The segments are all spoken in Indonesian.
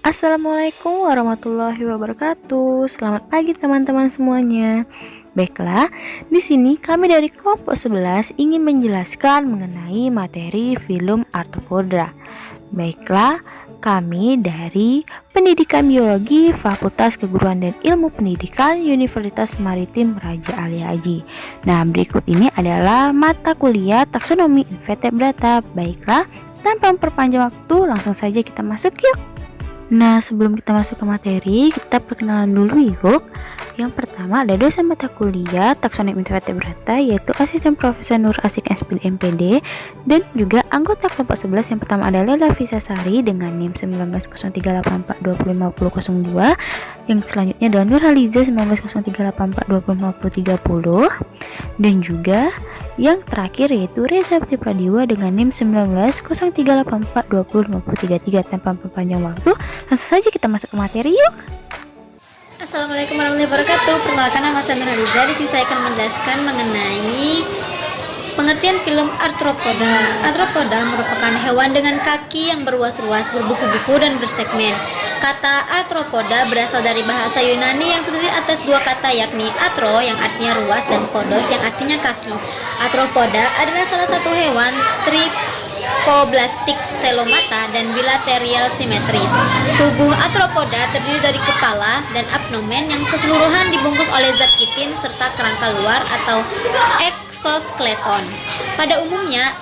Assalamualaikum warahmatullahi wabarakatuh. Selamat pagi teman-teman semuanya. Baiklah, di sini kami dari kelompok 11 ingin menjelaskan mengenai materi film arthropoda. Baiklah, kami dari Pendidikan Biologi Fakultas Keguruan dan Ilmu Pendidikan Universitas Maritim Raja Ali Haji. Nah, berikut ini adalah mata kuliah taksonomi invertebrata. Baiklah, tanpa memperpanjang waktu, langsung saja kita masuk yuk. Nah, sebelum kita masuk ke materi, kita perkenalan dulu yuk. Yang pertama ada dosen mata kuliah taksonomi invertebrata, yaitu Asisten Profesor Nur Asik SPD MPD, dan juga anggota kelompok 11 yang pertama ada Lela Visasari dengan NIM 190384205002, yang selanjutnya ada Nur Haliza 190384205030, dan juga yang terakhir yaitu Reza Pradiwa dengan NIM 190384205033. Tanpa memperpanjang waktu, langsung saja kita masuk ke materi yuk. Assalamualaikum warahmatullahi wabarakatuh. Perkenalkan, nama saya Nur Haliza. Di sini saya akan menjelaskan mengenai pengertian film arthropoda. Arthropoda merupakan hewan dengan kaki yang berruas-ruas, berbuku-buku dan bersegmen. Kata arthropoda berasal dari bahasa Yunani yang terdiri atas dua kata, yakni athro yang artinya ruas dan podos yang artinya kaki. Arthropoda adalah salah satu hewan tripoblastik selomata dan bilateral simetris. Tubuh arthropoda terdiri dari kepala dan abdomen yang keseluruhan dibungkus oleh zat kitin serta kerangka luar atau exoskeleton. Pada umumnya,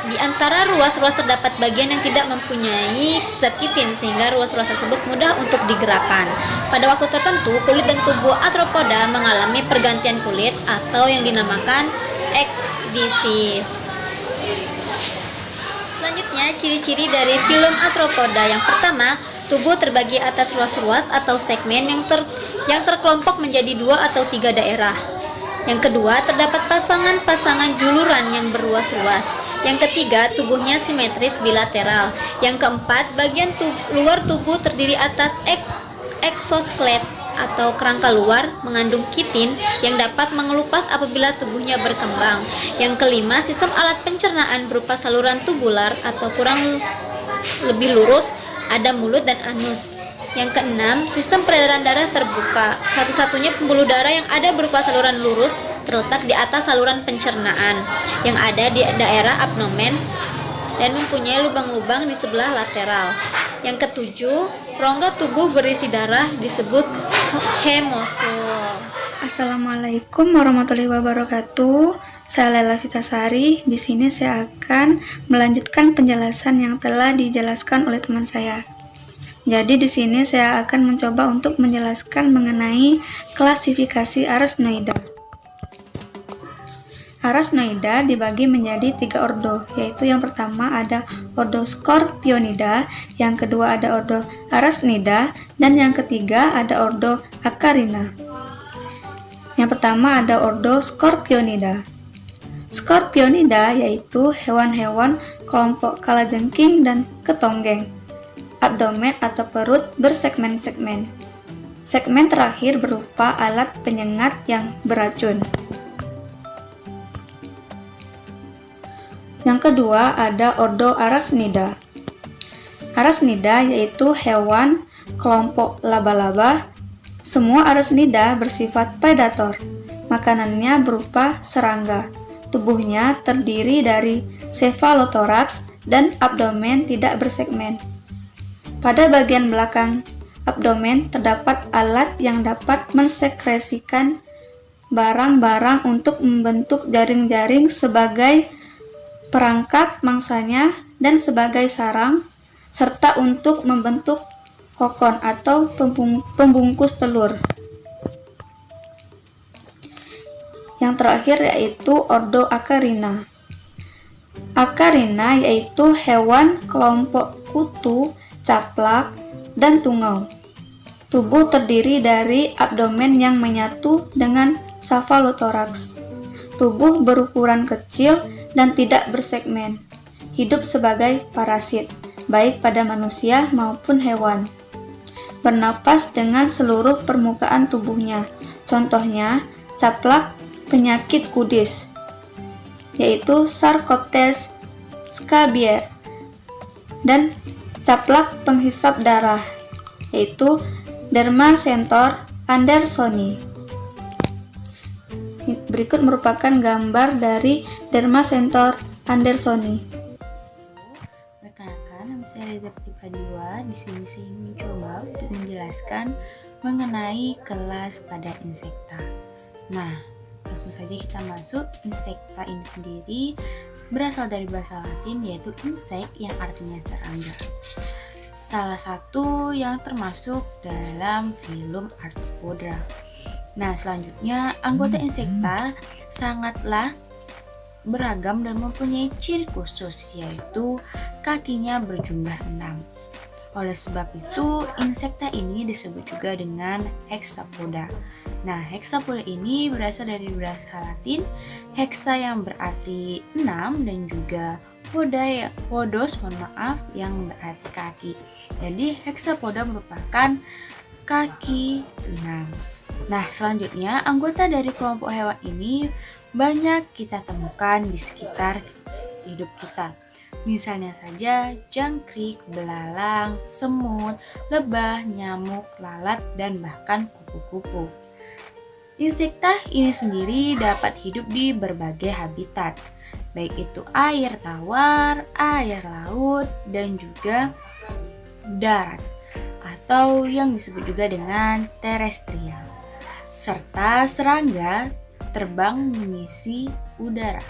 di antara ruas-ruas terdapat bagian yang tidak mempunyai zat kitin sehingga ruas-ruas tersebut mudah untuk digerakkan. Pada waktu tertentu, kulit dan tubuh arthropoda mengalami pergantian kulit atau yang dinamakan ekdisis. Selanjutnya, ciri-ciri dari film arthropoda. Yang pertama, tubuh terbagi atas ruas-ruas atau segmen yang terkelompok menjadi 2 atau 3 daerah. Yang kedua, terdapat pasangan-pasangan juluran yang berruas-ruas. Yang ketiga, tubuhnya simetris bilateral. Yang keempat, bagian luar tubuh terdiri atas exoskelet atau kerangka luar mengandung kitin yang dapat mengelupas apabila tubuhnya berkembang. Yang kelima, sistem alat pencernaan berupa saluran tubular atau kurang lebih lurus, ada mulut dan anus. Yang keenam, sistem peredaran darah terbuka. Satu-satunya pembuluh darah yang ada berupa saluran lurus terletak di atas saluran pencernaan yang ada di daerah abdomen dan mempunyai lubang-lubang di sebelah lateral. Yang ketujuh, rongga tubuh berisi darah disebut hemosom. Assalamualaikum warahmatullahi wabarakatuh. Saya Lela Vitasari. Di sini saya akan melanjutkan penjelasan yang telah dijelaskan oleh teman saya. Jadi di sini saya akan mencoba untuk menjelaskan mengenai klasifikasi Arachnoida. Arachnoida dibagi menjadi 3 ordo, yaitu yang pertama ada ordo Scorpionida, yang kedua ada ordo Arachnida, dan yang ketiga ada ordo Acarina. Yang pertama ada ordo Scorpionida. Scorpionida yaitu hewan-hewan kelompok kalajengking dan ketonggeng. Abdomen atau perut bersegmen-segmen. Segmen terakhir berupa alat penyengat yang beracun. Yang kedua ada ordo Arachnida. Arachnida yaitu hewan kelompok laba-laba. Semua arachnida bersifat predator. Makanannya berupa serangga. Tubuhnya terdiri dari cephalothorax dan abdomen tidak bersegmen. Pada bagian belakang abdomen terdapat alat yang dapat mensekresikan barang-barang untuk membentuk jaring-jaring sebagai perangkap mangsanya dan sebagai sarang, serta untuk membentuk kokon atau pembungkus telur. Yang terakhir yaitu ordo Acarina. Acarina yaitu hewan kelompok kutu, caplak, dan tungau. Tubuh terdiri dari abdomen yang menyatu dengan cephalothorax. Tubuh berukuran kecil dan tidak bersegmen. Hidup sebagai parasit, baik pada manusia maupun hewan. Bernapas dengan seluruh permukaan tubuhnya. Contohnya, caplak penyakit kudis, yaitu Sarcoptes scabiei, dan caplak penghisap darah, yaitu Dermacentor andersoni. Berikut merupakan gambar dari Dermacentor andersoni. Rekan-rekan, nama saya Reza Pradiwa. Di sini saya ingin mencoba untuk menjelaskan mengenai kelas pada insekta. Nah, langsung saja kita masuk. Insekta ini sendiri berasal dari bahasa Latin, yaitu insek yang artinya serangga. Salah satu yang termasuk dalam filum Arthropoda. Nah, selanjutnya anggota insekta sangatlah beragam dan mempunyai ciri khusus, yaitu kakinya berjumlah 6. Oleh sebab itu, insekta ini disebut juga dengan hexapoda. Nah, hexapoda ini berasal dari bahasa Latin hexa yang berarti 6 dan juga podos yang berarti kaki. Jadi, hexapoda merupakan kaki 6. Nah, selanjutnya anggota dari kelompok hewan ini banyak kita temukan di sekitar hidup kita. Misalnya saja jangkrik, belalang, semut, lebah, nyamuk, lalat, dan bahkan kupu-kupu. Insekta ini sendiri dapat hidup di berbagai habitat, baik itu air tawar, air laut, dan juga darat, atau yang disebut juga dengan terestrial. Serta serangga terbang mengisi udara.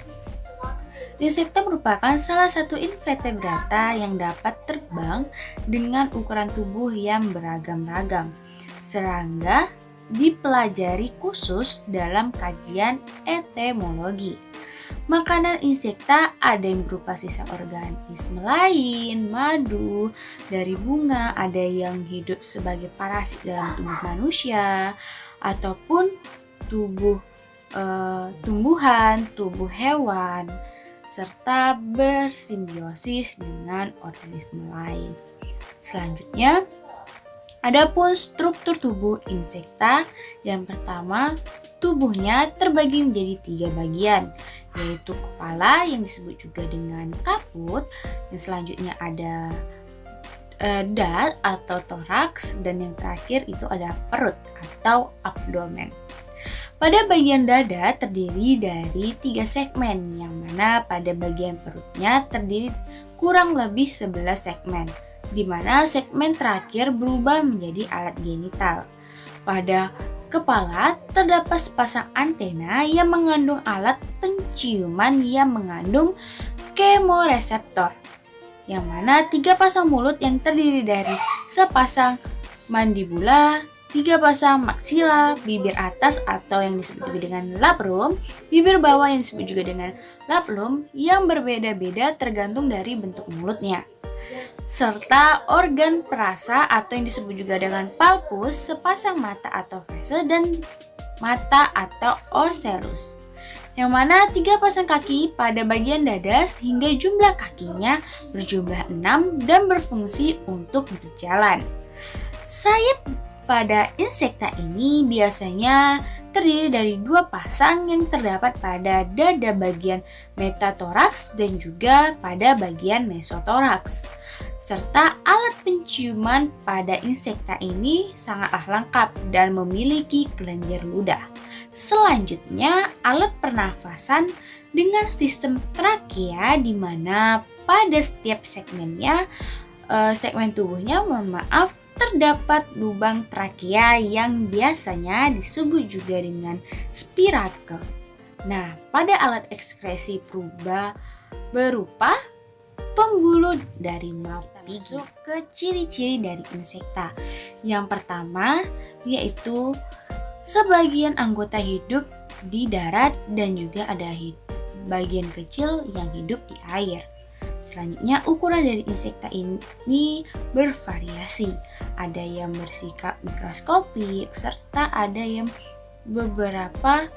Insekta merupakan salah satu invertebrata yang dapat terbang dengan ukuran tubuh yang beragam-ragam. Serangga dipelajari khusus dalam kajian etimologi. Makanan insekta ada yang berupa sisa organisme lain, madu dari bunga, ada yang hidup sebagai parasit dalam tubuh manusia, ataupun tumbuhan, tubuh hewan, serta bersimbiosis dengan organisme lain. Selanjutnya, adapun struktur tubuh insekta, yang pertama, tubuhnya terbagi menjadi 3 bagian, yaitu kepala yang disebut juga dengan kaput, yang selanjutnya ada dada atau toraks, dan yang terakhir itu ada perut atau abdomen. Pada bagian dada terdiri dari 3 segmen, yang mana pada bagian perutnya terdiri kurang lebih 11 segmen, di mana segmen terakhir berubah menjadi alat genital. Pada kepala terdapat sepasang antena yang mengandung alat penciuman yang mengandung kemoreseptor, yang mana 3 pasang mulut yang terdiri dari sepasang mandibula, 3 pasang maksila, bibir atas atau yang disebut juga dengan labrum, bibir bawah yang disebut juga dengan labrum yang berbeda-beda tergantung dari bentuk mulutnya, serta organ perasa atau yang disebut juga dengan palpus, sepasang mata atau vese, dan mata atau ocellus, yang mana 3 pasang kaki pada bagian dada sehingga jumlah kakinya berjumlah 6 dan berfungsi untuk berjalan. Sayap pada insekta ini biasanya terdiri dari 2 pasang yang terdapat pada dada bagian metatoraks dan juga pada bagian mesotoraks. Serta alat penciuman pada insekta ini sangatlah lengkap dan memiliki kelenjar ludah. Selanjutnya, alat pernafasan dengan sistem trakea, di mana pada setiap segmennya, segmen tubuhnya, terdapat lubang trakea yang biasanya disebut juga dengan spirakel. Nah, pada alat ekskresi berupa pembuluh dari mata. Masuk ke ciri-ciri dari insekta. Yang pertama yaitu sebagian anggota hidup di darat dan juga ada bagian kecil yang hidup di air. Selanjutnya, ukuran dari insekta ini bervariasi. Ada yang bersikap mikroskopik serta ada yang beberapa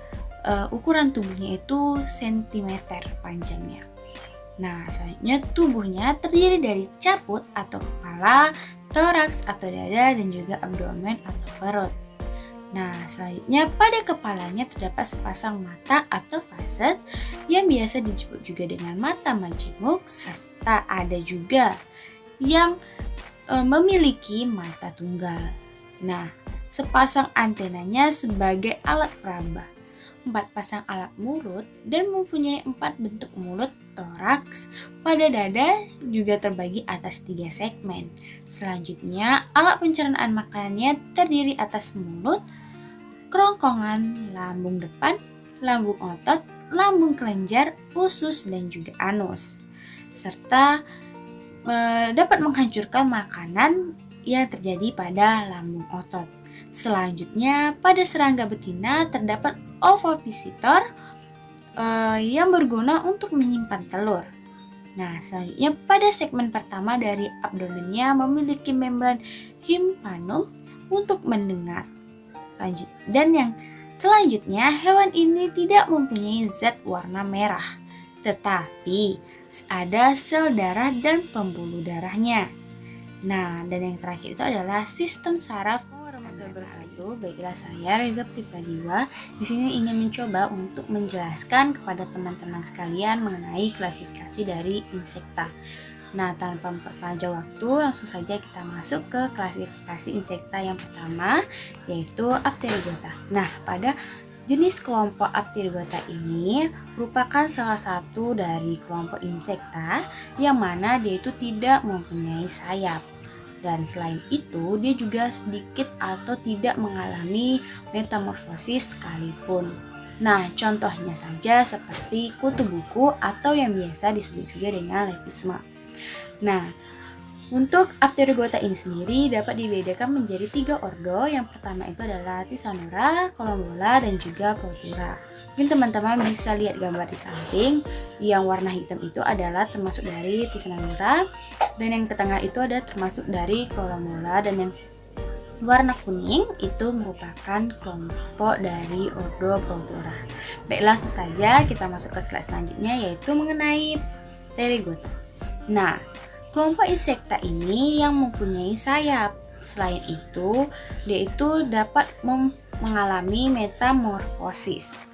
ukuran tubuhnya itu sentimeter panjangnya. Nah, selanjutnya tubuhnya terdiri dari caput atau kepala, toraks atau dada, dan juga abdomen atau perut. Nah, selanjutnya pada kepalanya terdapat sepasang mata atau faset yang biasa disebut juga dengan mata majemuk, serta ada juga yang memiliki mata tunggal. Nah, sepasang antenanya sebagai alat peraba, 4 pasang alat mulut, dan mempunyai 4 bentuk mulut. Toraks pada dada juga terbagi atas 3 segmen. Selanjutnya, alat pencernaan makanannya terdiri atas mulut, kerongkongan, lambung depan, lambung otot, lambung kelenjar, usus, dan juga anus. Serta dapat menghancurkan makanan yang terjadi pada lambung otot. Selanjutnya, pada serangga betina terdapat ovipositor yang berguna untuk menyimpan telur. Nah, selanjutnya pada segmen pertama dari abdomennya memiliki membran hippanum untuk mendengar. Dan yang selanjutnya, hewan ini tidak mempunyai zat warna merah, tetapi ada sel darah dan pembuluh darahnya. Nah, dan yang terakhir itu adalah sistem saraf. Baiklah, saya Reza Pripadiwa di sini ingin mencoba untuk menjelaskan kepada teman-teman sekalian mengenai klasifikasi dari insekta. Nah, tanpa memperpanjang waktu, langsung saja kita masuk ke klasifikasi insekta yang pertama, yaitu Apterygota. Nah, pada jenis kelompok Apterygota ini merupakan salah satu dari kelompok insekta yang mana dia itu tidak mempunyai sayap. Dan selain itu, dia juga sedikit atau tidak mengalami metamorfosis sekalipun. Nah, contohnya saja seperti kutu buku atau yang biasa disebut juga dengan lepisma. Nah, untuk Apterygota ini sendiri dapat dibedakan menjadi 3 ordo. Yang pertama itu adalah Tisanura, Columbola, dan juga Protura. Mungkin teman-teman bisa lihat gambar di samping. Yang warna hitam itu adalah termasuk dari Tisanura, dan yang ke tengah itu ada termasuk dari Columbola, dan yang warna kuning itu merupakan kelompok dari ordo Protura. Baiklah, langsung saja kita masuk ke slide selanjutnya, yaitu mengenai Pterygota. Nah, kelompok insekta ini yang mempunyai sayap. Selain itu, dia itu dapat mengalami metamorfosis.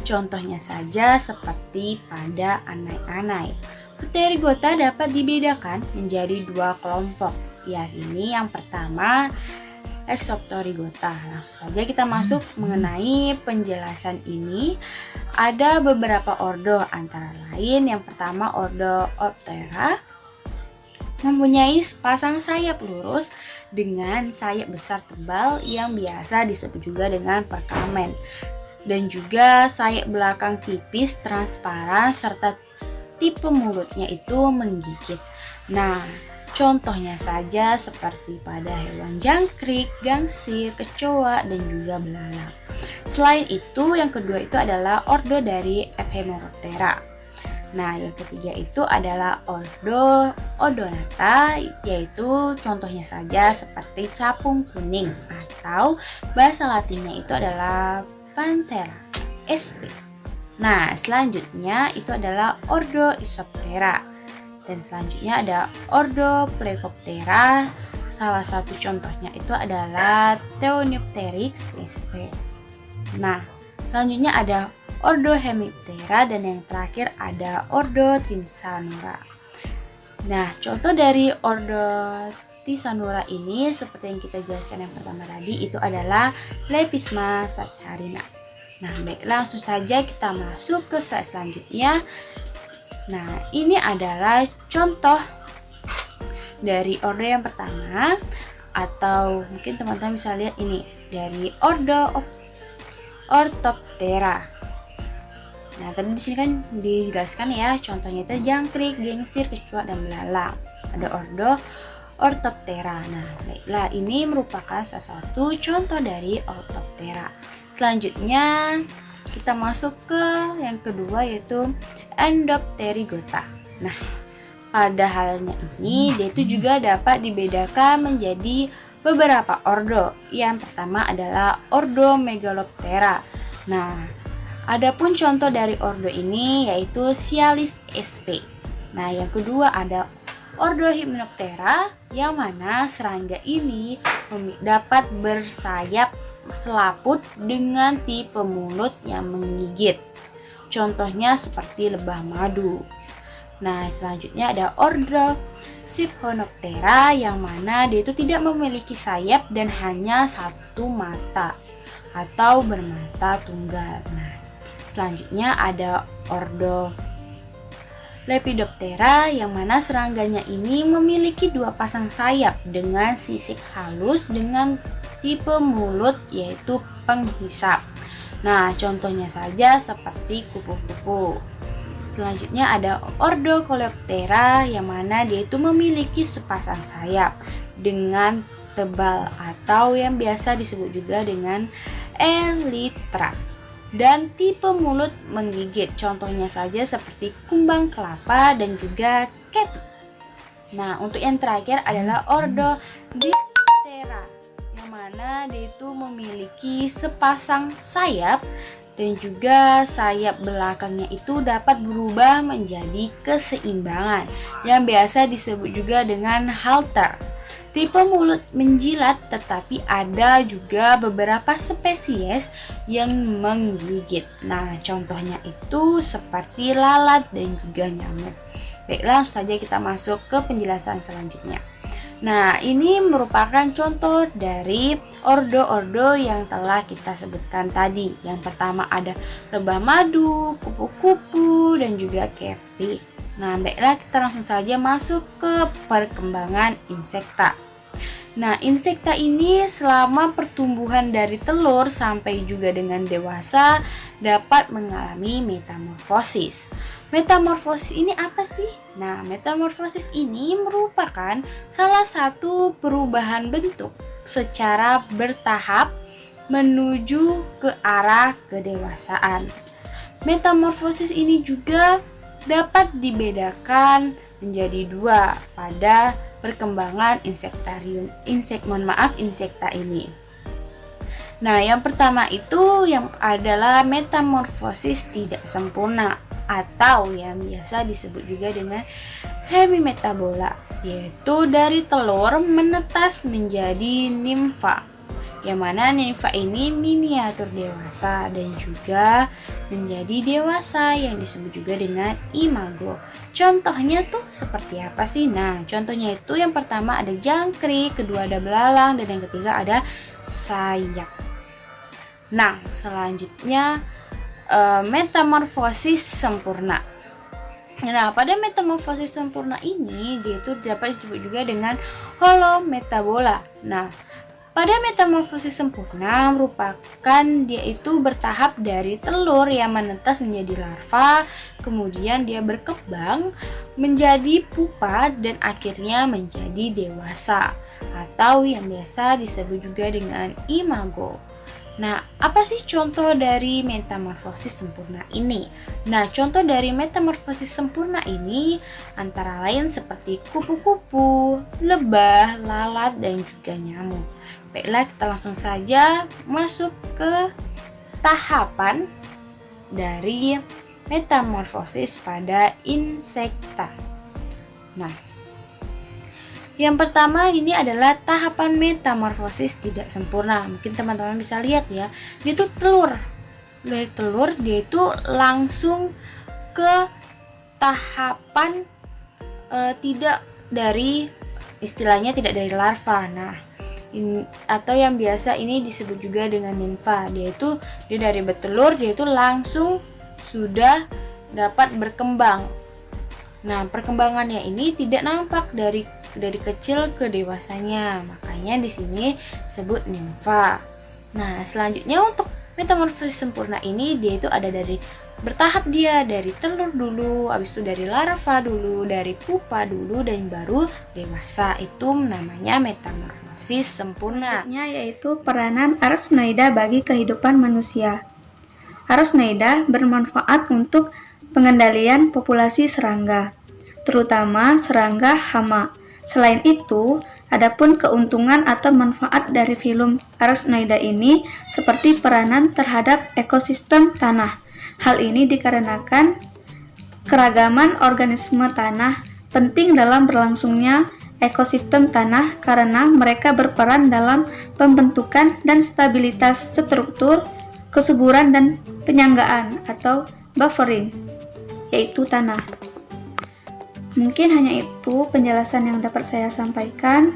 Contohnya saja seperti pada anai-anai. Pterygota dapat dibedakan menjadi 2 kelompok, yakni yang pertama Exopterygota. Langsung saja kita masuk mengenai penjelasan ini. Ada beberapa ordo, antara lain yang pertama ordo Optera, mempunyai sepasang sayap lurus dengan sayap besar tebal yang biasa disebut juga dengan perkamen, dan juga sayap belakang tipis transparan serta tipe mulutnya itu menggigit. Nah, contohnya saja seperti pada hewan jangkrik, gangsir, kecoa, dan juga belalang. Selain itu, yang kedua itu adalah ordo dari Ephemeroptera. Nah, yang ketiga itu adalah ordo Odonata, yaitu contohnya saja seperti capung kuning, atau bahasa latinnya itu adalah Panthera sp. Nah, selanjutnya itu adalah ordo Isoptera, dan selanjutnya ada ordo Plecoptera. Salah satu contohnya itu adalah Theonipteryx sp. Nah, selanjutnya ada ordo Hemiptera, dan yang terakhir ada ordo Tisanura. Nah, contoh dari ordo Tisanura ini seperti yang kita jelaskan yang pertama tadi itu adalah Lepisma saccharina. Nah, baiklah, langsung saja kita masuk ke slide selanjutnya. Nah, ini adalah contoh dari ordo yang pertama, atau mungkin teman-teman bisa lihat ini dari ordo Orthoptera. Nah, tadi di sini kan dijelaskan ya, contohnya itu jangkrik, gangsir, kecoa, dan belalang. Ada ordo Orthoptera. Nah, baiklah, ini merupakan salah satu contoh dari Orthoptera. Selanjutnya kita masuk ke yang kedua, yaitu Endopterygota. Nah, pada halnya ini dia itu juga dapat dibedakan menjadi beberapa ordo. Yang pertama adalah ordo Megaloptera. Nah, adapun contoh dari ordo ini yaitu Sialis sp. Nah, yang kedua ada ordo Hymenoptera, yang mana serangga ini dapat bersayap selaput dengan tipe mulut yang menggigit. Contohnya seperti lebah madu. Nah, selanjutnya ada ordo Siphonoptera yang mana dia itu tidak memiliki sayap dan hanya satu mata atau bermata tunggal. Nah, selanjutnya ada ordo Lepidoptera yang mana serangganya ini memiliki dua pasang sayap dengan sisik halus dengan tipe mulut yaitu penghisap. Nah, contohnya saja seperti kupu-kupu. Selanjutnya ada ordo Coleoptera yang mana dia itu memiliki sepasang sayap dengan tebal atau yang biasa disebut juga dengan elytra dan tipe mulut menggigit. Contohnya saja seperti kumbang kelapa dan juga kepi. Nah, untuk yang terakhir adalah ordo Diptera yang mana dia itu memiliki sepasang sayap dan juga sayap belakangnya itu dapat berubah menjadi keseimbangan yang biasa disebut juga dengan halter. Tipe mulut menjilat, tetapi ada juga beberapa spesies yang menggigit. Nah, contohnya itu seperti lalat dan juga nyamuk. Baiklah, langsung saja kita masuk ke penjelasan selanjutnya. Nah, ini merupakan contoh dari ordo-ordo yang telah kita sebutkan tadi. Yang pertama ada lebah madu, kupu-kupu, dan juga kepik. Nah, baiklah kita langsung saja masuk ke perkembangan insekta. Nah, insekta ini selama pertumbuhan dari telur sampai juga dengan dewasa dapat mengalami metamorfosis. Metamorfosis ini apa sih? Nah, metamorfosis ini merupakan salah satu perubahan bentuk secara bertahap menuju ke arah kedewasaan. Metamorfosis ini juga dapat dibedakan menjadi dua pada perkembangan insekta ini. Nah, yang pertama itu yang adalah metamorfosis tidak sempurna atau yang biasa disebut juga dengan hemimetabola, yaitu dari telur menetas menjadi nimfa. Yang mana nimfa ini miniatur dewasa dan juga menjadi dewasa yang disebut juga dengan imago. Contohnya tuh seperti apa sih? Nah, contohnya itu yang pertama ada jangkrik, kedua ada belalang, dan yang ketiga ada sayap. Nah, selanjutnya metamorfosis sempurna. Nah, pada metamorfosis sempurna ini dia itu dapat disebut juga dengan holometabola. Nah, pada metamorfosis sempurna merupakan dia itu bertahap dari telur yang menetas menjadi larva, kemudian dia berkembang menjadi pupa dan akhirnya menjadi dewasa atau yang biasa disebut juga dengan imago. Nah, apa sih contoh dari metamorfosis sempurna ini? Nah, contoh dari metamorfosis sempurna ini antara lain seperti kupu-kupu, lebah, lalat, dan juga nyamuk. Baiklah, kita langsung saja masuk ke tahapan dari metamorfosis pada insekta. Nah, yang pertama ini adalah tahapan metamorfosis tidak sempurna. Mungkin teman-teman bisa lihat ya, dia itu telur. Dari telur dia itu langsung ke tahapan tidak dari istilahnya tidak dari larva. Nah, atau yang biasa ini disebut juga dengan nimfa. Dia dari bertelur dia itu langsung sudah dapat berkembang. Nah, perkembangannya ini tidak nampak dari kecil ke dewasanya, makanya di sini disebut nimfa. Nah, selanjutnya untuk metamorfosis sempurna ini dia itu ada dari bertahap, dia dari telur dulu, habis itu dari larva dulu, dari pupa dulu, dan baru dewasa. Itu namanya metamorfosis sempurna. Yaitu peranan Arachnoida bagi kehidupan manusia. Arachnoida bermanfaat untuk pengendalian populasi serangga, terutama serangga hama. Selain itu, adapun keuntungan atau manfaat dari filum Arachnoida ini seperti peranan terhadap ekosistem tanah. Hal ini dikarenakan keragaman organisme tanah penting dalam berlangsungnya ekosistem tanah karena mereka berperan dalam pembentukan dan stabilitas struktur, kesuburan dan penyanggaan atau buffering, yaitu tanah. Mungkin hanya itu penjelasan yang dapat saya sampaikan.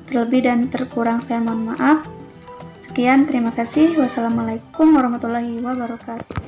Terlebih dan terkurang saya mohon maaf. Sekian, terima kasih. Wassalamualaikum warahmatullahi wabarakatuh.